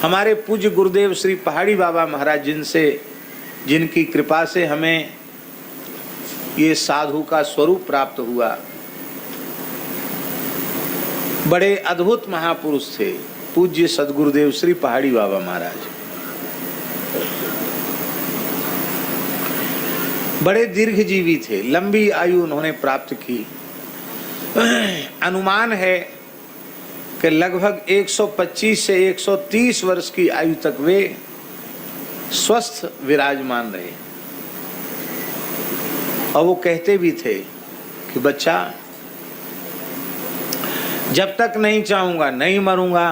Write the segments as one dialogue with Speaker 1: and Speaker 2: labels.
Speaker 1: हमारे पूज्य गुरुदेव श्री पहाड़ी बाबा महाराज जिनकी कृपा से हमें ये साधु का स्वरूप प्राप्त हुआ, बड़े अद्भुत महापुरुष थे पूज्य सदगुरुदेव श्री पहाड़ी बाबा महाराज। बड़े दीर्घजीवी थे, लंबी आयु उन्होंने प्राप्त की। अनुमान है कि लगभग 125 से 130 वर्ष की आयु तक वे स्वस्थ विराजमान रहे। और वो कहते भी थे कि बच्चा, जब तक नहीं चाहूंगा नहीं मरूंगा,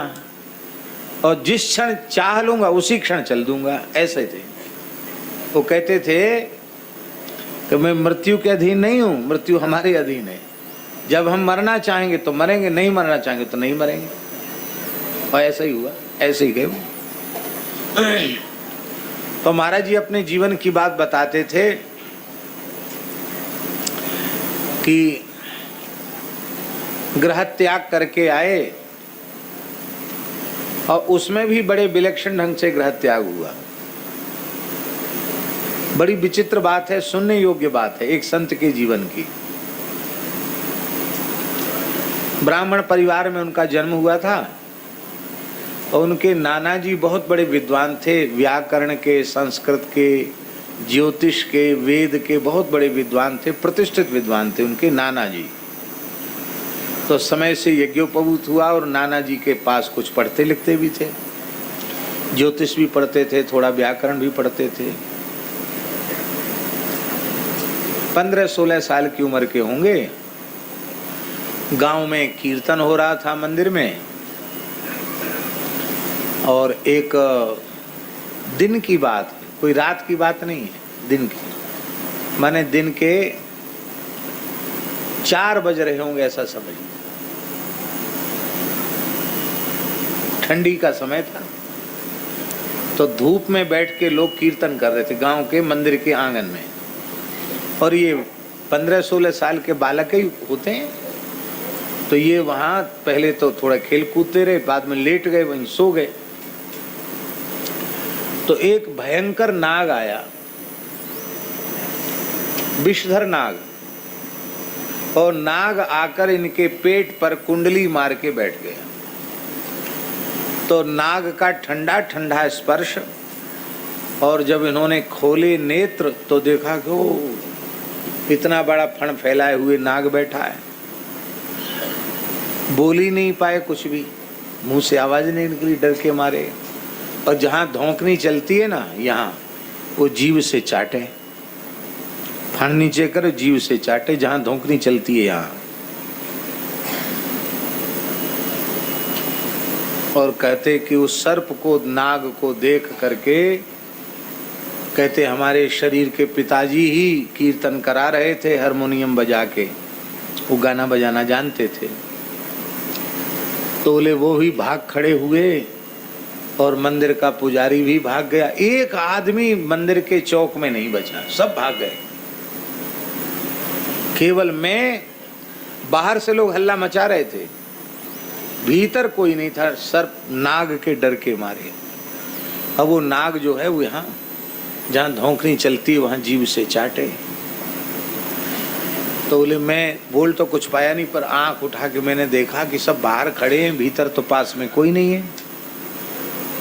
Speaker 1: और जिस क्षण चाह लूंगा उसी क्षण चल दूंगा। ऐसे थे वो। कहते थे कि मैं मृत्यु के अधीन नहीं हूं, मृत्यु हमारे अधीन है। जब हम मरना चाहेंगे तो मरेंगे, नहीं मरना चाहेंगे तो नहीं मरेंगे। और ऐसा ही हुआ, ऐसे ही गए। तो महाराज जी अपने जीवन की बात बताते थे कि गृह त्याग करके आए, और उसमें भी बड़े विलक्षण ढंग से गृह त्याग हुआ। बड़ी विचित्र बात है, सुनने योग्य बात है एक संत के जीवन की। ब्राह्मण परिवार में उनका जन्म हुआ था, और उनके नाना जी बहुत बड़े विद्वान थे, व्याकरण के, संस्कृत के, ज्योतिष के, वेद के बहुत बड़े विद्वान थे, प्रतिष्ठित विद्वान थे उनके नाना जी। तो समय से यज्ञोपवीत हुआ, और नाना जी के पास कुछ पढ़ते लिखते भी थे, ज्योतिष भी पढ़ते थे, थोड़ा व्याकरण भी पढ़ते थे। 15-16 साल की उम्र के होंगे। गांव में कीर्तन हो रहा था मंदिर में, और एक दिन की बात, कोई रात की बात नहीं है, दिन की, माने दिन के 4 बज रहे होंगे ऐसा समझ। ठंडी का समय था, तो धूप में बैठ के लोग कीर्तन कर रहे थे गांव के मंदिर के आंगन में। और ये 15-16 साल के बालक ही होते हैं, तो ये वहां पहले तो थोड़ा खेल कूदते रहे, बाद में लेट गए, वहीं सो गए। तो एक भयंकर नाग आया, विषधर नाग, और नाग आकर इनके पेट पर कुंडली मार के बैठ गया। तो नाग का ठंडा ठंडा स्पर्श, और जब इन्होंने खोले नेत्र तो देखा कि ओ इतना बड़ा फण फैलाए हुए नाग बैठा है। बोल ही नहीं पाए कुछ भी, मुंह से आवाज नहीं निकली डर के मारे। और जहां धौंकनी चलती है ना, यहाँ वो जीभ से चाटे, फण नीचे कर जीभ से चाटे, जहां धौंकनी चलती है यहाँ। और कहते कि उस सर्प को, नाग को देख करके, कहते हमारे शरीर के पिताजी ही कीर्तन करा रहे थे हारमोनियम बजा के, वो गाना बजाना जानते थे। तो बोले वो भी भाग खड़े हुए, और मंदिर का पुजारी भी भाग गया। एक आदमी मंदिर के चौक में नहीं बचा, सब भाग गए। केवल मैं, बाहर से लोग हल्ला मचा रहे थे, भीतर कोई नहीं था, सर्प नाग के डर के मारे। अब वो नाग जो है वो यहाँ जहाँ धौंकनी चलती है वहाँ जीभ से चाटे। तो बोले मैं बोल तो कुछ पाया नहीं, पर आंख उठा के मैंने देखा कि सब बाहर खड़े हैं, भीतर तो पास में कोई नहीं है।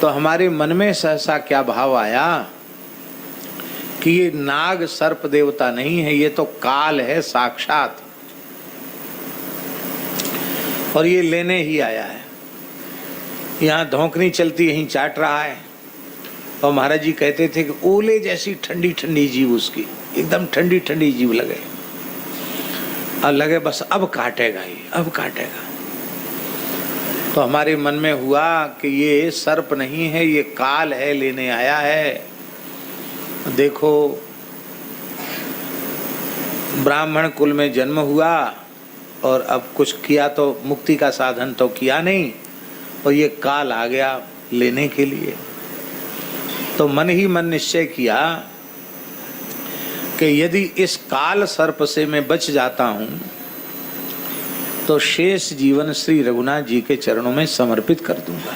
Speaker 1: तो हमारे मन में सहसा क्या भाव आया कि ये नाग सर्प देवता नहीं है, ये तो काल है साक्षात, और ये लेने ही आया है। यहाँ धौंकनी चलती यहीं चाट रहा है। और महाराज जी कहते थे कि ओले जैसी ठंडी ठंडी जीभ उसकी, एकदम ठंडी ठंडी जीभ लगे, और लगे बस अब काटेगा ही, अब काटेगा। तो हमारे मन में हुआ कि ये सर्प नहीं है, ये काल है, लेने आया है। देखो ब्राह्मण कुल में जन्म हुआ, और अब कुछ किया तो मुक्ति का साधन तो किया नहीं, और ये काल आ गया लेने के लिए। तो मन ही मन निश्चय किया कि यदि इस काल सर्प से मैं बच जाता हूं तो शेष जीवन श्री रघुनाथ जी के चरणों में समर्पित कर दूंगा।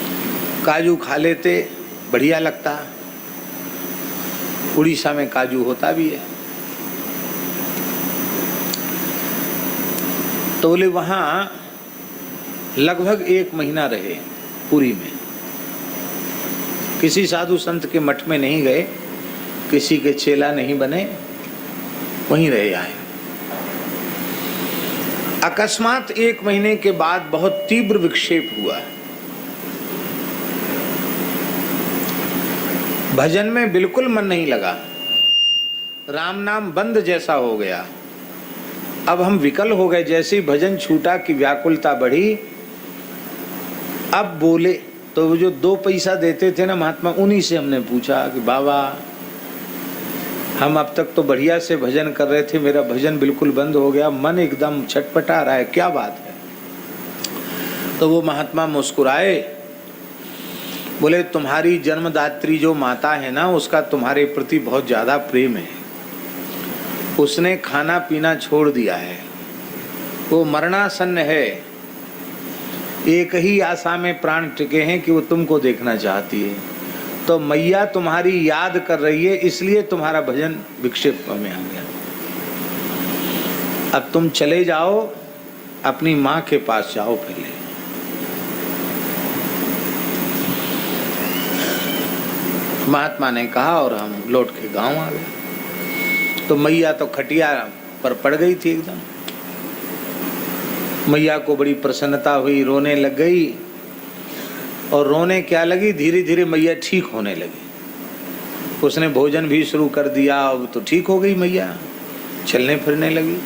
Speaker 1: काजू खा लेते, बढ़िया लगता। उड़ीसा में काजू होता भी है। तो बोले वहां लगभग 1 महीना रहे पुरी में। किसी साधु संत के मठ में नहीं गए, किसी के चेला नहीं बने, वहीं रहे आए। अकस्मात 1 महीने के बाद बहुत तीव्र विक्षेप हुआ। भजन में बिल्कुल मन नहीं लगा, राम नाम बंद जैसा हो गया। अब हम विकल हो गए। जैसे ही भजन छूटा कि व्याकुलता बढ़ी। अब बोले तो वो जो 2 पैसा देते थे ना महात्मा, उन्हीं से हमने पूछा कि बाबा हम अब तक तो बढ़िया से भजन कर रहे थे, मेरा भजन बिल्कुल बंद हो गया, मन एकदम छटपटा रहा है, क्या बात है। तो वो महात्मा मुस्कुराए, बोले तुम्हारी जन्मदात्री जो माता है ना, उसका तुम्हारे प्रति बहुत ज्यादा प्रेम है। उसने खाना पीना छोड़ दिया है, वो मरणासन्न है। एक ही आशा में प्राण टिके हैं कि वो तुमको देखना चाहती है। तो मैया तुम्हारी याद कर रही है, इसलिए तुम्हारा भजन विक्षेप में आ गया। अब तुम चले जाओ, अपनी माँ के पास जाओ पहले। महात्मा ने कहा और हम लौट के गांव आ गए। तो मैया तो खटिया पर पड़ गई थी एकदम। मैया को बड़ी प्रसन्नता हुई, रोने लग गई। और रोने क्या लगी, धीरे धीरे मैया ठीक होने लगी। उसने भोजन भी शुरू कर दिया, अब तो ठीक हो गई मैया, चलने फिरने लगी।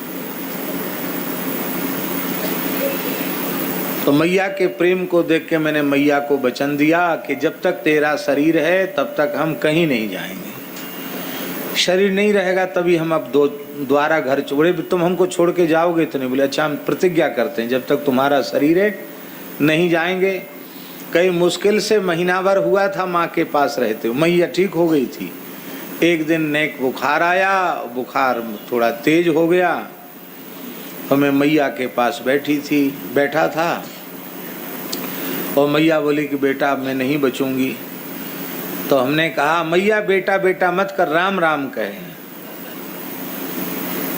Speaker 1: तो मैया के प्रेम को देख के मैंने मैया को वचन दिया कि जब तक तेरा शरीर है तब तक हम कहीं नहीं जाएंगे। शरीर नहीं रहेगा तभी हम अब द्वारा घर छोड़े, तुम हमको छोड़ के जाओगे तो नहीं। बोले अच्छा हम प्रतिज्ञा करते हैं, जब तक तुम्हारा शरीर है नहीं जाएंगे। कई मुश्किल से महीना भर हुआ था माँ के पास रहते, मैया ठीक हो गई थी। एक दिन नेक बुखार आया, बुखार थोड़ा तेज हो गया। और मैं मैया के पास बैठा था और मैया बोली कि बेटा अब मैं नहीं बचूंगी। तो हमने कहा मैया बेटा बेटा मत कर, राम राम कहे।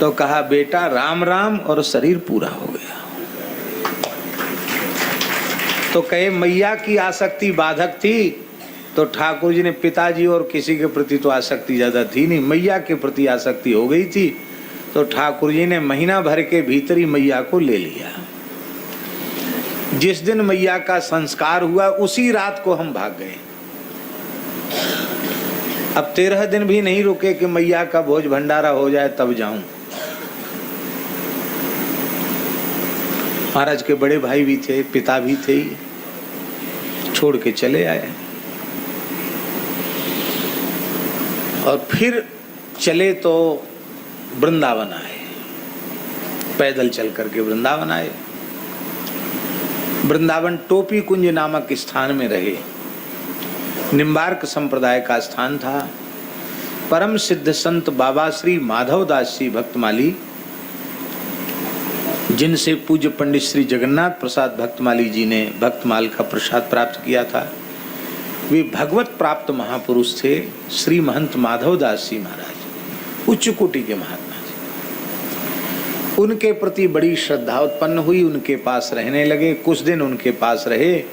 Speaker 1: तो कहा बेटा राम राम, और शरीर पूरा हो गया। तो कहे मैया की आसक्ति बाधक थी, तो ठाकुर जी ने पिताजी और किसी के प्रति तो आसक्ति ज्यादा थी नहीं, मैया के प्रति आसक्ति हो गई थी। तो ठाकुर जी ने महीना भर के भीतर ही मैया को ले लिया। जिस दिन मैया का संस्कार हुआ उसी रात को हम भाग गए। अब 13 दिन भी नहीं रुके कि मैया का भोज भंडारा हो जाए तब जाऊं। महाराज के बड़े भाई भी थे, पिता भी थे, छोड़ के चले आए। और फिर चले तो वृंदावन आए, पैदल चल करके वृंदावन आए। वृंदावन टोपी कुंज नामक स्थान में रहे। निम्बार्क संप्रदाय का स्थान था। परम सिद्ध संत बाबा श्री माधव दास जी भक्तमाली, जिनसे पूज्य पंडित श्री जगन्नाथ प्रसाद भक्तमाली जी ने भक्तमाल का प्रसाद प्राप्त किया था, वे भगवत प्राप्त महापुरुष थे। श्री महंत माधव दास जी महाराज उच्च कोटि के महात्मा जी। उनके प्रति बड़ी श्रद्धा उत्पन्न हुई, उनके पास रहने लगे। कुछ दिन उनके पास रहे।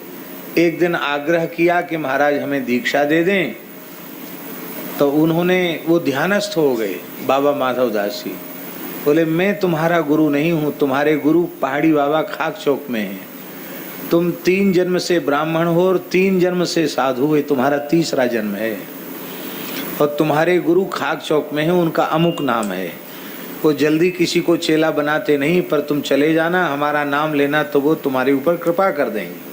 Speaker 1: एक दिन आग्रह किया कि महाराज हमें दीक्षा दे दें। तो उन्होंने, वो ध्यानस्थ हो गए बाबा माधव दास जी। बोले मैं तुम्हारा गुरु नहीं हूँ, तुम्हारे गुरु पहाड़ी बाबा खाक चौक में हैं। तुम 3 जन्म से ब्राह्मण हो और 3 जन्म से साधु हो, तुम्हारा 3रा जन्म है। और तुम्हारे गुरु खाक चौक में है, उनका अमुक नाम है। वो जल्दी किसी को चेला बनाते नहीं, पर तुम चले जाना, हमारा नाम लेना तो वो तुम्हारे ऊपर कृपा कर देंगे।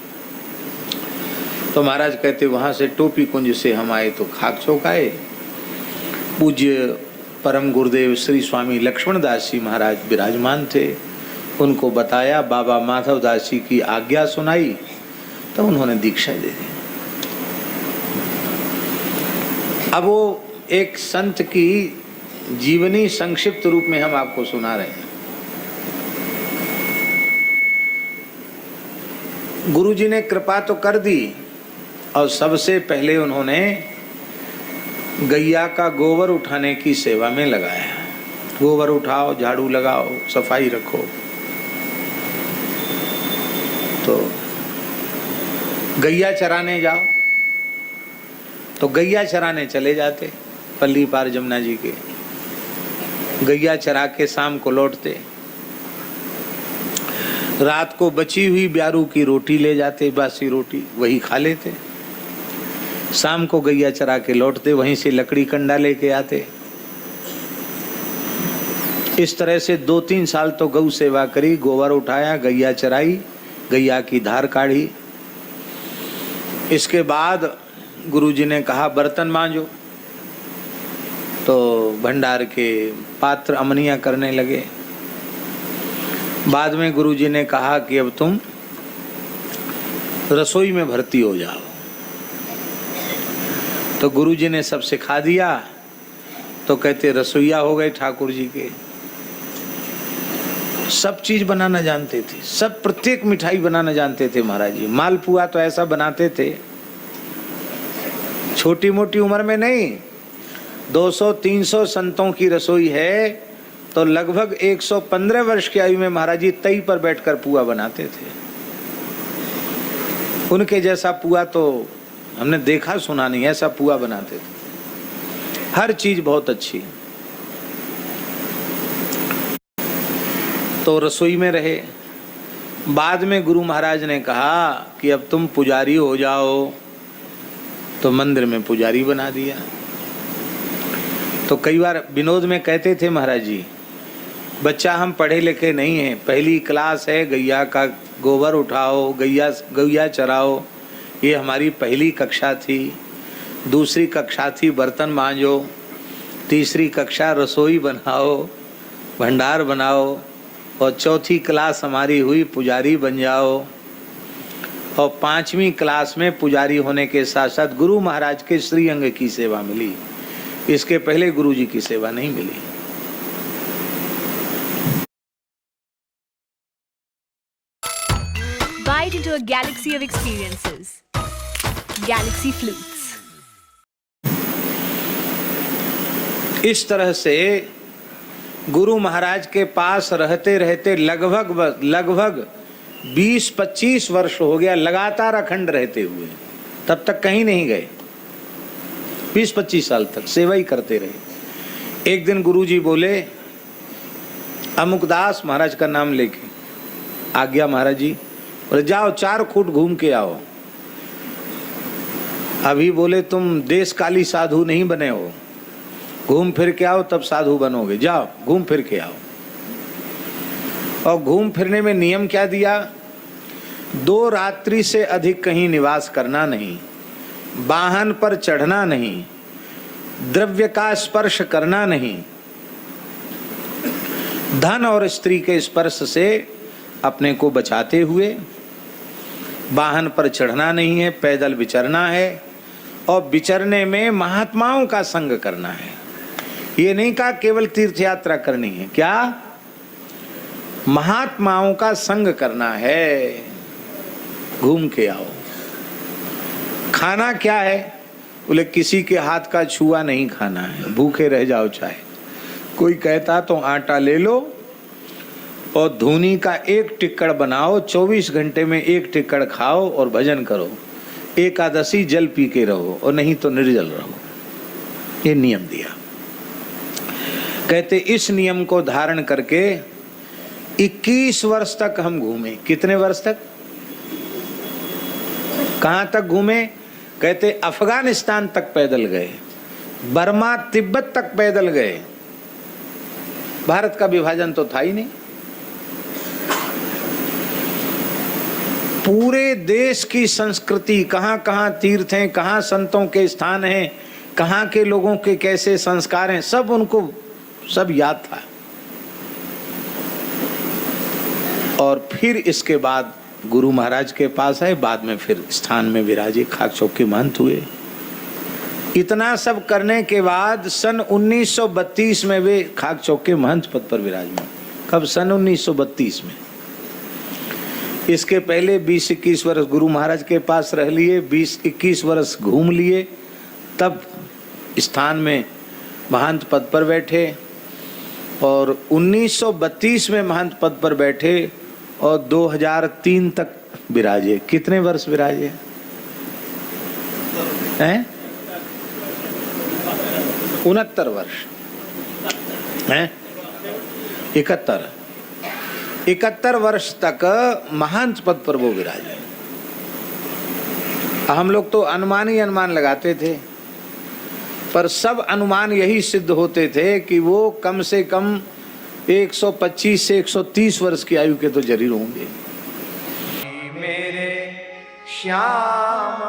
Speaker 1: तो महाराज कहते वहां से टोपी कुंज से हम आए तो खाक चौक आए। पूज्य परम गुरुदेव श्री स्वामी लक्ष्मण दास जी महाराज विराजमान थे। उनको बताया, बाबा माधव दास जी की आज्ञा सुनाई, तो उन्होंने दीक्षा दे दी। अब वो एक संत की जीवनी संक्षिप्त रूप में हम आपको सुना रहे हैं। गुरु जी ने कृपा तो कर दी, और सबसे पहले उन्होंने गैया का गोबर उठाने की सेवा में लगाया। गोबर उठाओ, झाड़ू लगाओ, सफाई रखो। तो गैया चराने जाओ, तो गैया चराने चले जाते पल्ली पार जमुना जी के। गैया चरा के शाम को लौटते, रात को बची हुई ब्यारू की रोटी ले जाते, बासी रोटी वही खा लेते। शाम को गैया चरा के लौटते, वहीं से लकड़ी कंडा लेके आते। इस तरह से 2-3 साल तो गौ सेवा करी, गोबर उठाया, गैया चराई, गैया की धार काढ़ी। इसके बाद गुरुजी ने कहा बर्तन मांजो, तो भंडार के पात्र अमनिया करने लगे। बाद में गुरुजी ने कहा कि अब तुम रसोई में भर्ती हो जाओ। तो गुरुजी ने सब सिखा दिया, तो कहते रसोईया हो गए ठाकुर जी के। सब चीज बनाना जानते थे, सब प्रत्येक मिठाई बनाना जानते थे महाराज जी। मालपुआ तो ऐसा बनाते थे, छोटी मोटी उम्र में नहीं। 200-300 संतों की रसोई है, तो लगभग 115 वर्ष की आयु में महाराज जी तई पर बैठकर पुआ बनाते थे। उनके जैसा पुआ तो हमने देखा सुना नहीं, ऐसा पुआ बनाते थे। हर चीज बहुत अच्छी। तो रसोई में रहे। बाद में गुरु महाराज ने कहा कि अब तुम पुजारी हो जाओ, तो मंदिर में पुजारी बना दिया। तो कई बार विनोद में कहते थे महाराज जी, बच्चा हम पढ़े लिखे नहीं हैं, पहली क्लास है, गैया का गोबर उठाओ, गैया चराओ, ये हमारी पहली कक्षा थी। दूसरी कक्षा थी बर्तन मांजो, तीसरी कक्षा रसोई बनाओ, भंडार बनाओ, और चौथी क्लास हमारी हुई पुजारी बन जाओ। और 5वीं क्लास में पुजारी होने के साथ साथ गुरु महाराज के श्रीअंग की सेवा मिली। इसके पहले गुरु जी की सेवा नहीं मिली।
Speaker 2: Bite into a galaxy of experiences. Galaxy Flutes.
Speaker 1: इस तरह से गुरु महाराज के पास रहते रहते लगभग 20-25 वर्ष हो गया, लगातार अखंड रहते हुए। तब तक कहीं नहीं गए, 20-25 साल तक सेवा ही करते रहे। एक दिन गुरुजी बोले, अमुकदास महाराज का नाम लेके आ गया महाराज जी, बोले जाओ 4 खूट घूम के आओ। अभी बोले तुम देश काली साधु नहीं बने हो, घूम फिर के आओ तब साधु बनोगे, जाओ घूम फिर के आओ। और घूम फिरने में नियम क्या दिया? 2 रात्रि से अधिक कहीं निवास करना नहीं, वाहन पर चढ़ना नहीं, द्रव्य का स्पर्श करना नहीं, धन और स्त्री के स्पर्श से अपने को बचाते हुए वाहन पर चढ़ना नहीं है, पैदल विचरना है, और विचरने में महात्माओं का संग करना है। ये नहीं कहा केवल तीर्थ यात्रा करनी है, क्या महात्माओं का संग करना है। घूम के आओ। खाना क्या है? बोले किसी के हाथ का छुआ नहीं खाना है, भूखे रह जाओ चाहे। कोई कहता तो आटा ले लो और धूनी का 1 टिक्कड़ बनाओ, 24 घंटे में 1 टिक्कड़ खाओ और भजन करो। एकादशी जल पी के रहो और नहीं तो निर्जल रहो। ये नियम दिया। कहते इस नियम को धारण करके 21 वर्ष तक हम घूमे। कितने वर्ष तक? कहां तक घूमे? कहते अफगानिस्तान तक पैदल गए, बर्मा तिब्बत तक पैदल गए। भारत का विभाजन तो था ही नहीं। पूरे देश की संस्कृति, कहां कहां तीर्थ हैं, कहां संतों के स्थान हैं, कहां के लोगों के कैसे संस्कार हैं, सब उनको सब याद था। और फिर इसके बाद गुरु महाराज के पास आए, बाद में फिर स्थान में विराजे, खाक चौक के महंत हुए। इतना सब करने के बाद सन 1932 में वे खाक चौक के महंत पद पर विराजमान। कब? सन 1932 में। इसके पहले 20-21 वर्ष गुरु महाराज के पास रह लिए, 20-21 वर्ष घूम लिए, तब स्थान में महंत पद पर बैठे और 1932 में महंत पद पर बैठे और 2003 तक विराजे। कितने वर्ष विराजे हैं? 69 वर्ष हैं? 71 वर्ष तक महंत पद पर वो विराजे। हम लोग तो अनुमान ही अनुमान लगाते थे, पर सब अनुमान यही सिद्ध होते थे कि वो कम से कम 125 से 130 वर्ष की आयु के तो जरूर होंगे। मेरे श्याम